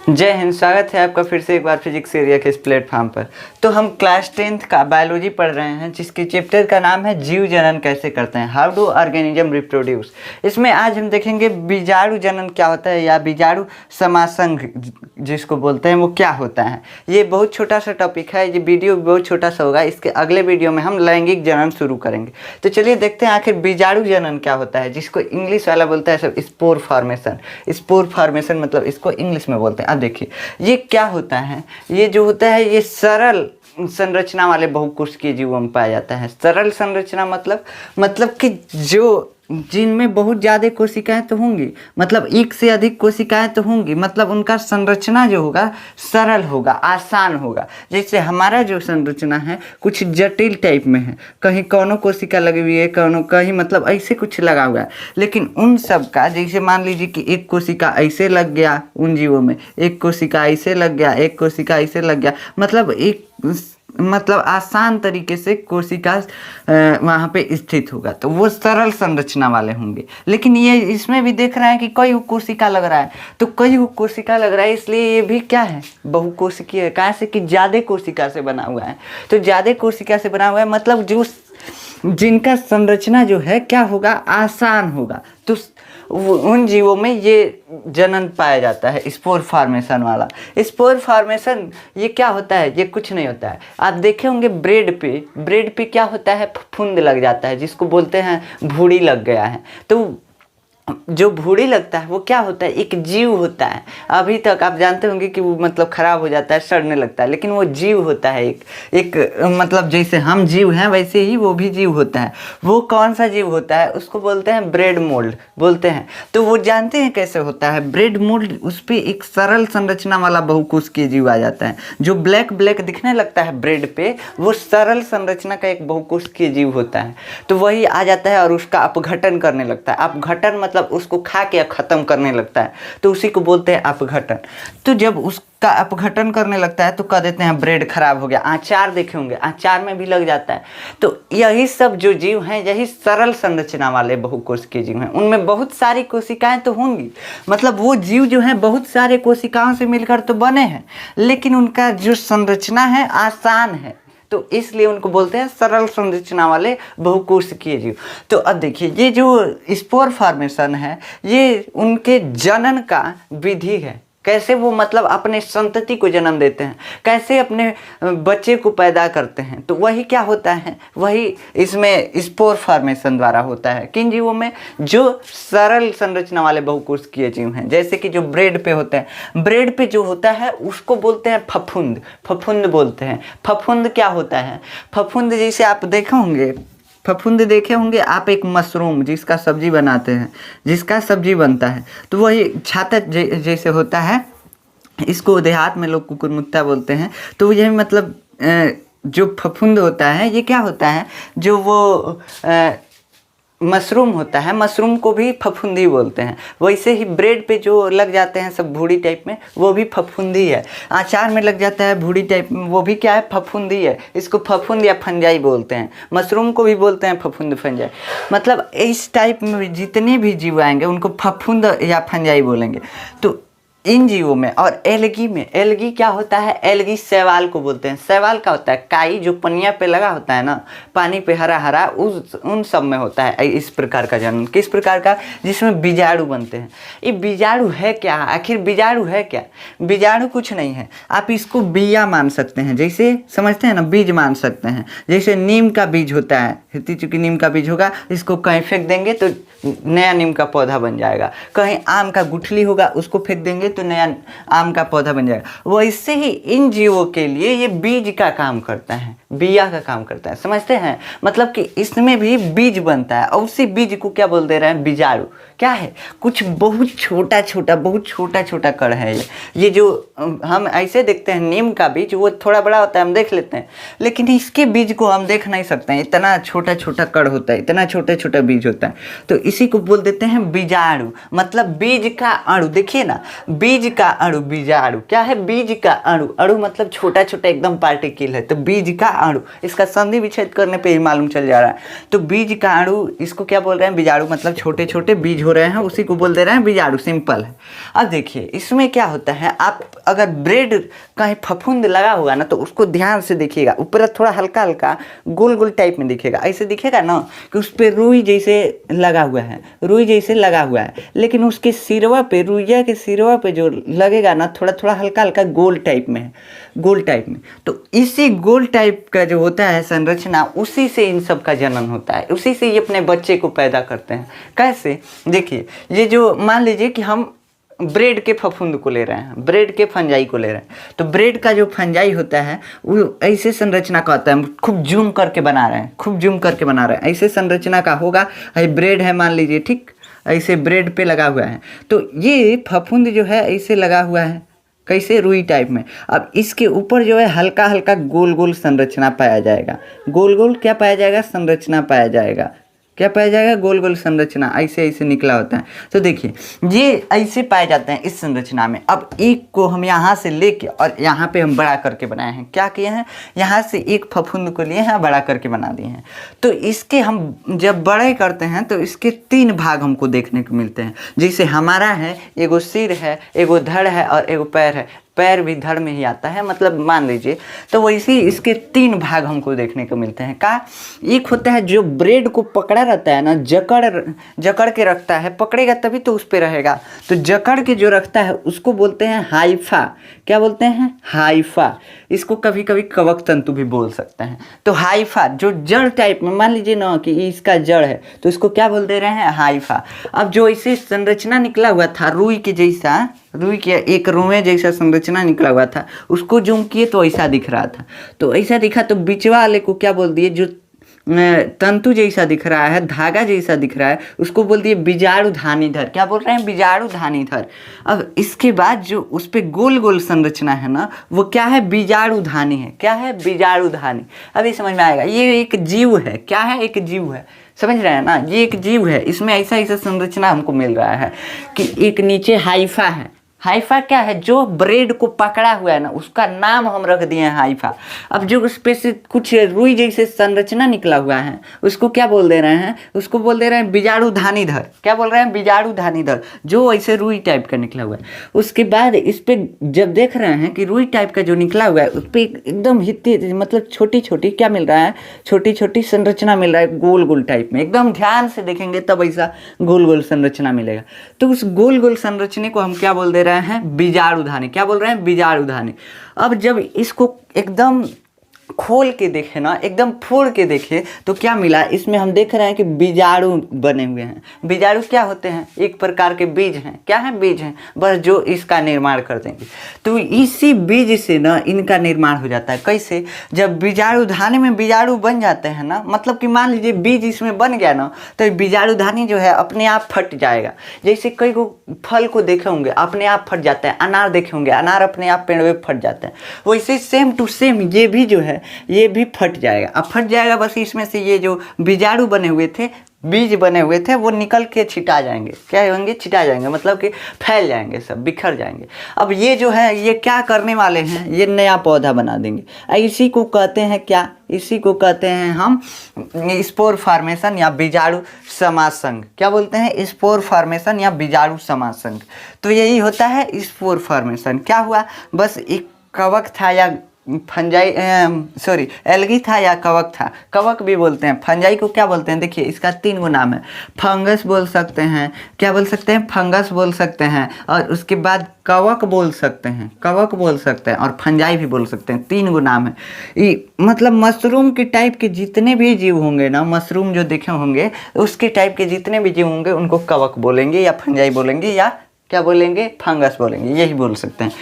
जय हिंद। स्वागत है आपका फिर से एक बार फिजिक्स एरिया के इस प्लेटफॉर्म पर। तो हम क्लास 10th का बायोलॉजी पढ़ रहे हैं, जिसके चैप्टर का नाम है जीव जनन कैसे करते हैं, हाउ डू ऑर्गेनिज्म रिप्रोड्यूस। इसमें आज हम देखेंगे बीजाणु जनन क्या होता है या बीजाणु समासंघ जिसको बोलते हैं वो क्या होता है। ये बहुत छोटा सा टॉपिक है, ये वीडियो बहुत छोटा सा होगा। इसके अगले वीडियो में हम लैंगिक जनन शुरू करेंगे। तो चलिए देखते हैं आखिर बीजाणु जनन क्या होता है, जिसको इंग्लिश वाला बोलता है सब स्पोर फॉर्मेशन। स्पोर फॉर्मेशन मतलब इसको इंग्लिश में बोलते हैं। अब देखिए ये क्या होता है। ये जो होता है ये सरल संरचना वाले बहुकोशिकीय जीवों में पाया जाता है। सरल संरचना मतलब कि जो जिनमें बहुत ज़्यादा कोशिकाएं तो होंगी, मतलब एक से अधिक कोशिकाएं तो होंगी, मतलब उनका संरचना जो होगा सरल होगा, आसान होगा। जैसे हमारा जो संरचना है कुछ जटिल टाइप में है, कहीं कौनों कोशिका लगी हुई है, कौनों कहीं मतलब ऐसे कुछ लगा हुआ है। लेकिन उन सब का जैसे मान लीजिए कि एक कोशिका ऐसे लग गया उन जीवों में, एक कोशिका ऐसे लग गया, एक कोशिका ऐसे लग गया, मतलब आसान तरीके से कोशिका वहाँ पे स्थित होगा, तो वो सरल संरचना वाले होंगे। लेकिन ये इसमें भी देख रहे हैं कि कई कोशिका लग रहा है, तो कई कोशिका लग रहा है, इसलिए ये भी क्या है, बहुकोशिकीय है। कहाँ से कि ज़्यादा कोशिका से बना हुआ है। तो ज़्यादा कोशिका से बना हुआ है मतलब जो जिनका संरचना जो है क्या होगा, आसान होगा। तो उन जीवों में ये जनन पाया जाता है, स्पोर फॉर्मेशन वाला। स्पोर फॉर्मेशन ये क्या होता है, ये कुछ नहीं होता है। आप देखे होंगे ब्रेड पे क्या होता है, फफूंद लग जाता है, जिसको बोलते हैं भूड़ी लग गया है। तो जो भूड़ी लगता है वो क्या होता है, एक जीव होता है। अभी तक आप जानते होंगे कि वो मतलब खराब हो जाता है, सड़ने लगता है, लेकिन वो जीव होता है। एक मतलब जैसे हम जीव हैं वैसे ही वो भी जीव होता है। वो कौन सा जीव होता है, उसको बोलते हैं ब्रेड मोल्ड बोलते हैं। तो वो जानते हैं कैसे होता है ब्रेड मोल्ड, उस पर एक सरल संरचना वाला बहुकोशिकीय जीव आ जाता है। जो ब्लैक दिखने लगता है ब्रेड पे, वो सरल संरचना का एक बहुकोशिकीय जीव होता है। तो वही आ जाता है और उसका अपघटन करने लगता है। अपघटन मतलब उसको खा के ख़त्म करने लगता है, तो उसी को बोलते हैं अपघटन। तो जब उसका अपघटन करने लगता है तो कह देते हैं ब्रेड खराब हो गया। आचार देखे होंगे, आचार में भी लग जाता है। तो यही सब जो जीव हैं यही सरल संरचना वाले बहुकोशिकीय जीव हैं। उनमें बहुत सारी कोशिकाएं तो होंगी, मतलब वो जीव जो हैं बहुत सारे कोशिकाओं से मिलकर तो बने हैं, लेकिन उनका जो संरचना है आसान है, तो इसलिए उनको बोलते हैं सरल संरचना वाले बहुकोशिकीय जीव। तो अब देखिए ये जो स्पोर फॉर्मेशन है ये उनके जनन का विधि है। कैसे वो मतलब अपने संतति को जन्म देते हैं, कैसे अपने बच्चे को पैदा करते हैं। तो वही क्या होता है, वही इसमें स्पोर फॉर्मेशन द्वारा होता है। किन जीवों में, जो सरल संरचना वाले बहुकोशिकीय जीव हैं। जैसे कि जो ब्रेड पे होते हैं, ब्रेड पे जो होता है उसको बोलते हैं फफूंद बोलते हैं। फफूंद क्या होता है, फफूंद जैसे आप देखे होंगे आप, एक मशरूम जिसका सब्जी बनाते हैं, जिसका सब्जी बनता है, तो वही छाता जैसे होता है। इसको देहात में लोग कुकुरमुत्ता बोलते हैं। तो यही मतलब जो फफूंद होता है ये क्या होता है, जो वो मशरूम होता है, मशरूम को भी फफूंदी बोलते हैं। वैसे ही ब्रेड पे जो लग जाते हैं सब भूड़ी टाइप में, वो भी फफूंदी है। अचार में लग जाता है भूड़ी टाइप में, वो भी क्या है, फफूंदी है। इसको फफूंद या फंजाई बोलते हैं। मशरूम को भी बोलते हैं फफूंद फंजाई। मतलब इस टाइप में जितने भी जीव आएंगे उनको फफूंद या फंजाई बोलेंगे। तो इन जीवों में और एल्गी क्या होता है, एल्गी शैवाल को बोलते हैं। शैवाल का होता है काई, जो पनिया पे लगा होता है ना, पानी पे हरा हरा, उन सब में होता है इस प्रकार का जन्म। किस प्रकार का, जिसमें बीजाणु बनते हैं। ये बीजाणु है क्या, आखिर बीजाणु है क्या। बीजाणु कुछ नहीं है, आप इसको बिया मान सकते हैं। जैसे समझते हैं ना, बीज मान सकते हैं। जैसे नीम का बीज होता है, चूंकि नीम का बीज होगा, इसको कहीं फेंक देंगे तो नया नीम का पौधा बन जाएगा। कहीं आम का गुठली होगा, उसको फेंक देंगे तो नया आम का पौधा बन जाएगा। वैसे ही इन जीवों के लिए ये बीज का काम करता है, बिया का काम करता है। समझते हैं, मतलब कि इसमें भी बीज बनता है, और उसी बीज को क्या बोल दे रहे हैं, बीजाणु। क्या है, कुछ बहुत छोटा छोटा कण है ये जो हम ऐसे देखते हैं नीम का बीज, वो थोड़ा बड़ा होता है, हम देख लेते हैं, लेकिन इसके बीज को हम देख नहीं सकते हैं। इतना छोटा कण होता है, इतना छोटा बीज होता है। तो इसी को बोल देते हैं बीजाणु, मतलब बीज का अणु। देखिए ना, बीज का अणु बीजाणु क्या है? बीज का अणु, अणु मतलब छोटा छोटा एकदम पार्टिकल है, तो बीज का अणु, इसका संधि विच्छेद करने पे ही मालूम चल जा रहा है। तो बीज का अणु, इसको क्या बोल रहे हैं? बीजाणु, मतलब छोटे छोटे बीज हो रहे हैं, उसी को बोल दे रहे हैं बीजाणु, सिंपल है। अब देखिए इसमें क्या होता है, आप अगर ब्रेड कहीं फफूंद लगा होगा ना तो उसको ध्यान से देखिएगा, ऊपर थोड़ा हल्का हल्का गोल गोल टाइप में दिखेगा, ऐसे दिखेगा ना कि उस पर रुई जैसे लगा हुआ है, रुई जैसे लगा हुआ है, लेकिन उसके सिरवा पे, रुइया के सिरवा पे जो लगेगा ना थोड़ा थोड़ा हल्का हल्का गोल टाइप में है, गोल टाइप में। तो इसी गोल टाइप का जो होता है संरचना, उसी से इन सब का जनन होता है, उसी से ये अपने बच्चे को पैदा करते हैं। कैसे? देखिए ये जो मान लीजिए कि हम ब्रेड के फफूंद को ले रहे हैं, ब्रेड के फंजाई को ले रहे हैं, तो ब्रेड का जो फंजाई होता है वो ऐसे संरचना का होता है, खूब जूम करके बना रहे हैं, खूब जूम करके बना रहे हैं, ऐसे संरचना का होगा। ब्रेड है मान लीजिए, ठीक, ऐसे ब्रेड पे लगा हुआ है, तो ये फफूंद जो है ऐसे लगा हुआ है, कैसे? रुई टाइप में। अब इसके ऊपर जो है हल्का हल्का गोल गोल संरचना पाया जाएगा, गोल गोल क्या पाया जाएगा? संरचना पाया जाएगा। क्या पाया जाएगा? गोल गोल संरचना, ऐसे ऐसे निकला होता है। तो देखिए ये ऐसे पाए जाते हैं इस संरचना में। अब एक को हम यहाँ से लेके और यहाँ पे हम बड़ा करके बनाए हैं। क्या किए हैं? यहाँ से एक फफूंद को लिए हैं, बड़ा करके बना दिए हैं। तो इसके हम जब बड़े करते हैं तो इसके 3 भाग हमको देखने को मिलते हैं। जैसे हमारा है, एगो सिर है, एगो धड़ है और एगो पैर है। पैर भी धड़ में ही आता है, मतलब मान लीजिए। तो वैसे इसके 3 भाग हमको देखने को मिलते हैं। का एक होता है जो ब्रेड को पकड़ा रहता है ना, जकड़ के रखता है, पकड़ेगा तभी तो उस पे रहेगा। तो जकड़ के जो रखता है उसको बोलते हैं हाइफा। क्या बोलते हैं? हाइफा। इसको कभी कभी कवक तंतु भी बोल सकते हैं। तो हाइफा जो जड़ टाइप में, मान लीजिए ना कि इसका जड़ है, तो इसको क्या बोल दे रहे हैं? हाइफा। अब जो इसे संरचना निकला हुआ था रुई के जैसा, रुई के एक रुई जैसा संरचना निकला हुआ था, उसको जूम किए तो ऐसा दिख रहा था। तो ऐसा दिखा तो बीचवा वाले को क्या बोल दिए? जो तंतु जैसा दिख रहा है, धागा जैसा दिख रहा है, उसको बोल दिए बीजाणुधानीधर। क्या बोल रहे हैं? बीजाणुधानीधर। अब इसके बाद जो उस पे गोल गोल संरचना है ना, वो क्या है? बीजाणुधानी है। क्या है? बीजाणुधानी। अभी समझ में आएगा। ये एक जीव है। क्या है? एक जीव है। समझ रहे हैं ना? ये एक जीव है। इसमें ऐसा ऐसा संरचना हमको मिल रहा है कि एक नीचे हाइफा है। हाइफा क्या है? जो ब्रेड को पकड़ा हुआ है ना, उसका नाम हम रख दिए हैं हाइफा। अब जो उस पे से कुछ रुई जैसे संरचना निकला हुआ है, उसको क्या बोल दे रहे हैं? उसको बोल दे रहे हैं बीजाणुधानीधर। क्या बोल रहे हैं? बीजाणुधानीधर, जो ऐसे रुई टाइप का निकला हुआ है। उसके बाद इस पे जब देख रहे हैं कि रुई टाइप का जो निकला हुआ है, उस पर एकदम हित्ती, मतलब छोटी छोटी क्या मिल रहा है? छोटी छोटी संरचना मिल रहा है, गोल गोल टाइप में। एकदम ध्यान से देखेंगे तब ऐसा गोल गोल संरचना मिलेगा। तो उस गोल गोल संरचना को हम क्या बोल दे रहे हैं? बीजाणुधानी। क्या बोल रहे हैं? बीजाणुधानी। अब जब इसको एकदम खोल के देखे ना, एकदम फोड़ के देखे तो क्या मिला? इसमें हम देख रहे हैं कि बीजाणु बने हुए हैं। बीजाणु क्या होते हैं? एक प्रकार के बीज हैं। क्या है? बीज हैं, बस जो इसका निर्माण कर देंगे। तो इसी बीज से ना इनका निर्माण हो जाता है। कैसे? जब बीजाणुधानी में बीजाणु बन जाते हैं ना, मतलब कि मान लीजिए बीज इसमें बन गया ना, तो बीजाणुधानी जो है अपने आप फट जाएगा। जैसे कई को फल को देखे होंगे, अपने आप फट जाता है। अनार देखे होंगे, अनार अपने आप पेड़ में फट जाता है। वैसे सेम टू सेम ये भी जो है, ये भी फट जाएगा। अब फट जाएगा, बस इसमें से ये जो बीजाणु बने हुए थे, बीज बने हुए थे, वो निकल के छिटा जाएंगे। क्या होंगे? छिटा जाएंगे, मतलब कि फैल जाएंगे, सब बिखर जाएंगे। अब ये जो है, ये क्या करने वाले हैं? ये नया पौधा बना देंगे। इसी को कहते हैं क्या? इसी को कहते हैं हम स्पोर फॉर्मेशन या बीजाणु समासंग। क्या बोलते हैं? स्पोर फॉर्मेशन या बीजाणु समासंग। तो यही होता है स्पोर फॉर्मेशन। क्या हुआ? बस एक कवक था या फंजाई, सॉरी एल्गी था या कवक था। कवक भी बोलते हैं, फंजाई को क्या बोलते हैं? देखिए इसका 3 गो नाम है। फंगस बोल सकते हैं। क्या बोल सकते हैं? फंगस बोल सकते हैं। और उसके बाद कवक बोल सकते हैं, कवक बोल सकते हैं, और फंजाई भी बोल सकते हैं। 3 गो नाम है। ये मतलब मशरूम के टाइप के जितने भी जीव होंगे ना, मशरूम जो देखे होंगे, उसके टाइप के जितने भी जीव होंगे उनको कवक बोलेंगे या फंजाई बोलेंगे या क्या बोलेंगे? फंगस बोलेंगे। यही बोल सकते हैं।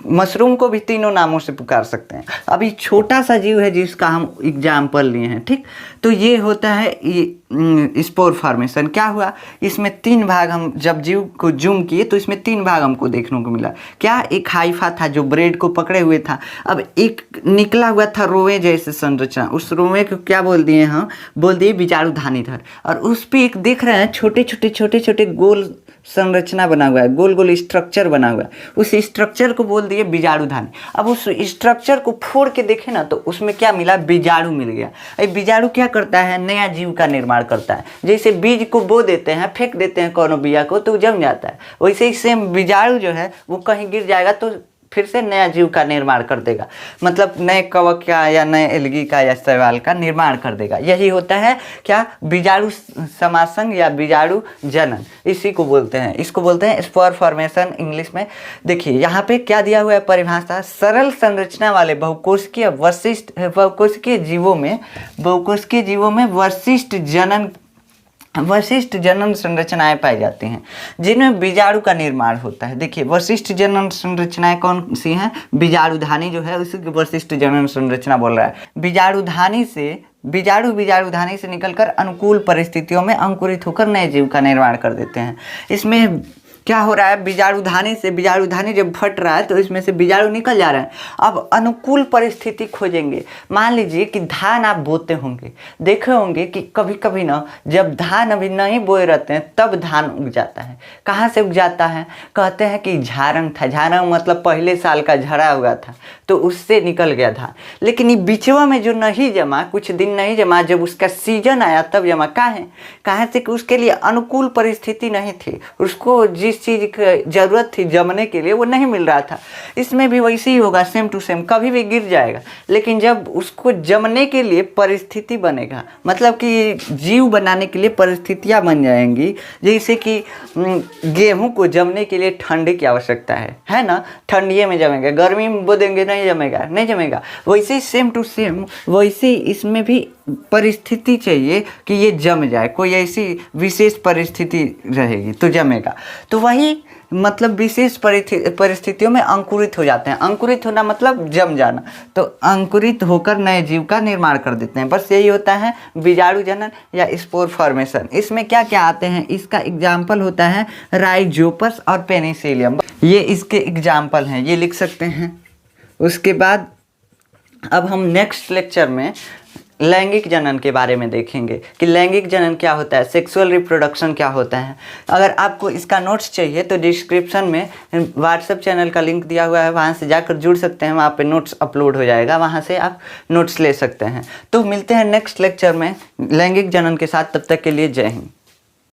मशरूम को भी 3 नामों से पुकार सकते हैं। अभी छोटा सा जीव है जिसका हम एग्जाम्पल लिए हैं, ठीक। तो ये होता है ये स्पोर फॉर्मेशन। क्या हुआ? इसमें 3 भाग, हम जब जीव को जूम किए तो इसमें 3 भाग हमको देखने को मिला। क्या? एक हाइफा था जो ब्रेड को पकड़े हुए था। अब एक निकला हुआ था रोए जैसे संरचना, उस रोए को क्या बोल दिए? हाँ, बोल दिए बीजाणुधानीधर। और उस पर एक देख रहे हैं छोटे छोटे गोल संरचना बना हुआ है, गोल गोल स्ट्रक्चर बना हुआ है, उस स्ट्रक्चर को बोल दिए बीजाणुधानी। अब उस स्ट्रक्चर को फोड़ के देखे ना तो उसमें क्या मिला, बीजाणु मिल गया। ये बीजाणु क्या करता है, नया जीव का निर्माण करता है। जैसे बीज को बो देते हैं, फेंक देते हैं कोनो बिया को तो जम जाता है, वैसे ही सेम बीजाणु जो है वो कहीं गिर जाएगा तो फिर से नया जीव का निर्माण कर देगा, मतलब नए कवक का या नए एल्गी का या शैवाल का निर्माण कर देगा। यही होता है क्या, बीजाणु समासंग या बीजाणु जनन, इसी को बोलते हैं। इसको बोलते हैं स्पोर फॉर्मेशन इंग्लिश में। देखिए यहाँ पे क्या दिया हुआ है परिभाषा, सरल संरचना वाले बहुकोशिकीय जीवों में वशिष्ठ जनन संरचनाएं पाई जाती हैं जिनमें बीजाणु का निर्माण होता है। देखिए वशिष्ठ जनन संरचनाएं कौन सी हैं, बीजाणुधानी जो है उसी की वशिष्ठ जनन संरचना बोल रहा है। बीजाणुधानी से निकलकर अनुकूल परिस्थितियों में अंकुरित होकर नए जीव का निर्माण कर देते हैं। इसमें क्या हो रहा है, बीजाणुधानी जब फट रहा है तो इसमें से बीजाणु निकल जा रहा है। अब अनुकूल परिस्थिति खोजेंगे। मान लीजिए कि धान आप बोते होंगे, देखे होंगे कि कभी कभी ना जब धान अभी नहीं बोए रहते हैं तब धान उग जाता है। कहाँ से उग जाता है, कहते हैं कि झारंग था, झारंग मतलब पहले साल का झड़ा हुआ था तो उससे निकल गया धान। लेकिन ये बिचवा में जो नहीं जमा, कुछ दिन नहीं जमा, जब उसका सीजन आया तब जमा। कहाँ से कि उसके लिए अनुकूल परिस्थिति नहीं थी, उसको जिस चीज़ की ज़रूरत थी जमने के लिए वो नहीं मिल रहा था। इसमें भी वैसे ही होगा, सेम टू सेम, कभी भी गिर जाएगा लेकिन जब उसको जमने के लिए परिस्थिति बनेगा, मतलब कि जीव बनाने के लिए परिस्थितियाँ बन जाएंगी। जैसे कि गेहूं को जमने के लिए ठंड की आवश्यकता है ना, ठंडिये में जमेगा, गर्मी में बो देंगे नहीं जमेगा। वैसे ही सेम टू सेम वैसे ही इसमें भी परिस्थिति चाहिए कि ये जम जाए, कोई ऐसी विशेष परिस्थिति रहेगी तो जमेगा। तो वही मतलब विशेष परिस्थितियों में अंकुरित हो जाते हैं। अंकुरित होना मतलब जम जाना, तो अंकुरित होकर नए जीव का निर्माण कर देते हैं। बस यही होता है बीजाणु जनन या स्पोर फॉर्मेशन। इसमें क्या क्या आते हैं, इसका एग्जाम्पल होता है राइजोपस और पेनिसिलियम, ये इसके एग्जाम्पल हैं, ये लिख सकते हैं। उसके बाद अब हम नेक्स्ट लेक्चर में लैंगिक जनन के बारे में देखेंगे कि लैंगिक जनन क्या होता है, सेक्सुअल रिप्रोडक्शन क्या होता है। अगर आपको इसका नोट्स चाहिए तो डिस्क्रिप्शन में व्हाट्सएप चैनल का लिंक दिया हुआ है, वहाँ से जाकर जुड़ सकते हैं, वहाँ पे नोट्स अपलोड हो जाएगा, वहाँ से आप नोट्स ले सकते हैं। तो मिलते हैं नेक्स्ट लेक्चर में लैंगिक जनन के साथ, तब तक के लिए जय हिंद।